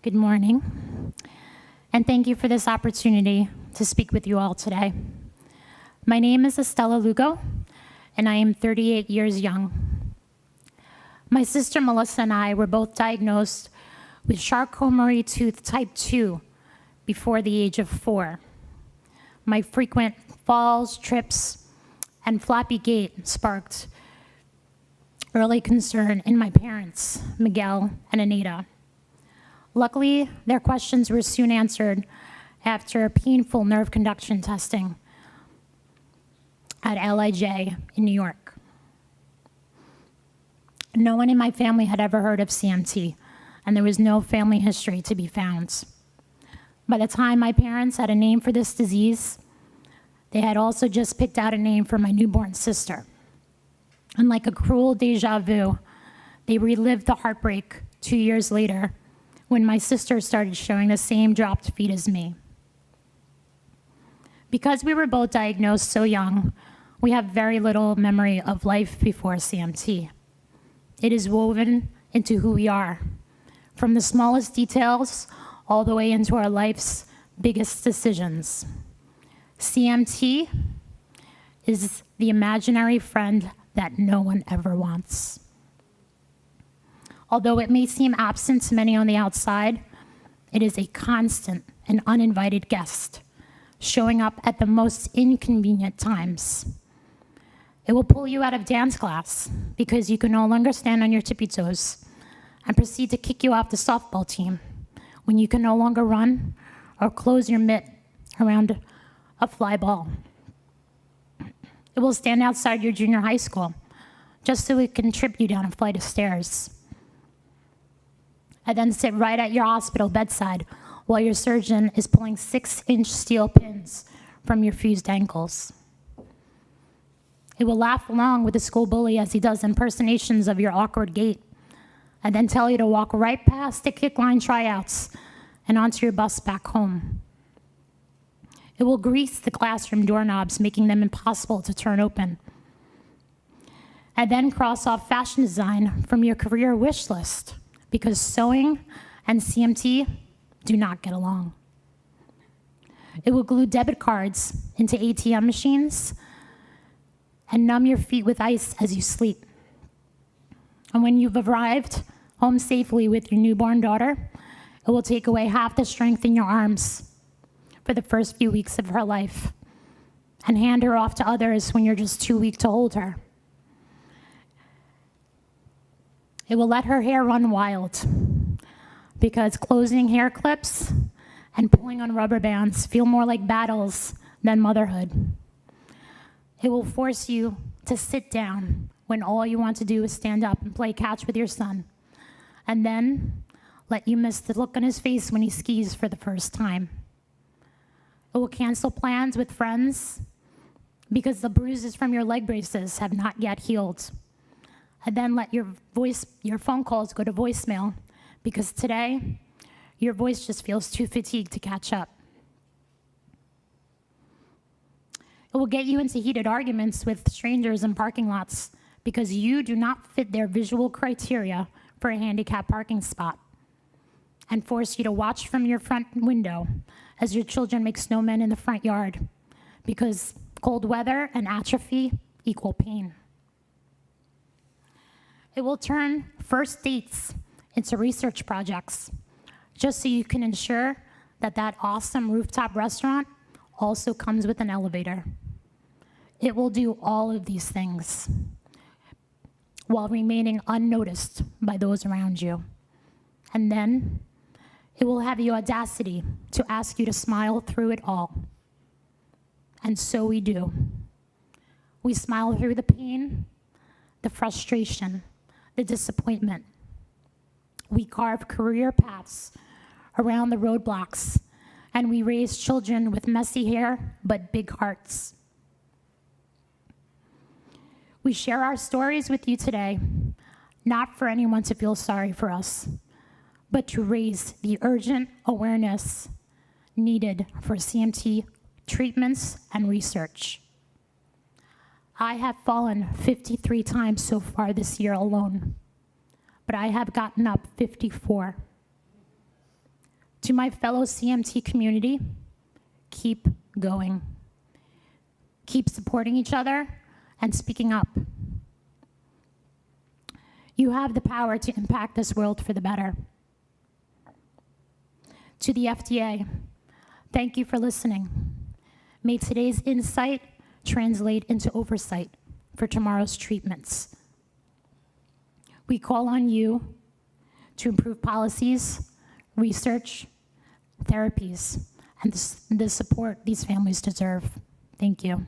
Good morning, and thank you for this opportunity to speak with you all today. My name is Estela Lugo, and I am 38 years young. My sister Melissa and I were both diagnosed with Charcot-Marie-Tooth type 2 before the age of 4. My frequent falls, trips, and floppy gait sparked early concern in my parents, Miguel and Anita. Luckily, their questions were soon answered after painful nerve conduction testing at LIJ in New York. No one in my family had ever heard of CMT, and there was no family history to be found. By the time my parents had a name for this disease, they had also just picked out a name for my newborn sister. And like a cruel deja vu, they relived the heartbreak 2 years later when my sister started showing the same dropped feet as me. Because we were both diagnosed so young, we have very little memory of life before CMT. It is woven into who we are, from the smallest details all the way into our life's biggest decisions. CMT is the imaginary friend that no one ever wants. Although it may seem absent to many on the outside, it is a constant and uninvited guest, showing up at the most inconvenient times. It will pull you out of dance class because you can no longer stand on your tippy toes and proceed to kick you off the softball team when you can no longer run or close your mitt around a fly ball. It will stand outside your junior high school just so it can trip you down a flight of stairs. And then sit right at your hospital bedside while your surgeon is pulling 6-inch steel pins from your fused ankles. It will laugh along with the school bully as he does impersonations of your awkward gait, and then tell you to walk right past the kick line tryouts and onto your bus back home. It will grease the classroom doorknobs, making them impossible to turn open, and then cross off fashion design from your career wish list because sewing and CMT do not get along. It will glue debit cards into ATM machines and numb your feet with ice as you sleep. And when you've arrived home safely with your newborn daughter, it will take away half the strength in your arms for the first few weeks of her life and hand her off to others when you're just too weak to hold her. It will let her hair run wild because closing hair clips and pulling on rubber bands feel more like battles than motherhood. It will force you to sit down when all you want to do is stand up and play catch with your son, and then let you miss the look on his face when he skis for the first time. It will cancel plans with friends because the bruises from your leg braces have not yet healed, and then let your phone calls go to voicemail because today your voice just feels too fatigued to catch up. It will get you into heated arguments with strangers in parking lots because you do not fit their visual criteria for a handicap parking spot, and force you to watch from your front window as your children make snowmen in the front yard because cold weather and atrophy equal pain. It will turn first dates into research projects just so you can ensure that that awesome rooftop restaurant also comes with an elevator. It will do all of these things while remaining unnoticed by those around you. And then it will have the audacity to ask you to smile through it all. And so we do. We smile through the pain, the frustration, the disappointment. We carve career paths around the roadblocks, and we raise children with messy hair but big hearts. We share our stories with you today, not for anyone to feel sorry for us, but to raise the urgent awareness needed for CMT treatments and research. I have fallen 53 times so far this year alone, but I have gotten up 54. To my fellow CMT community, keep going. Keep supporting each other and speaking up. You have the power to impact this world for the better. To the FDA, thank you for listening. May today's insight translate into oversight for tomorrow's treatments. We call on you to improve policies, research, therapies, and the support these families deserve. Thank you.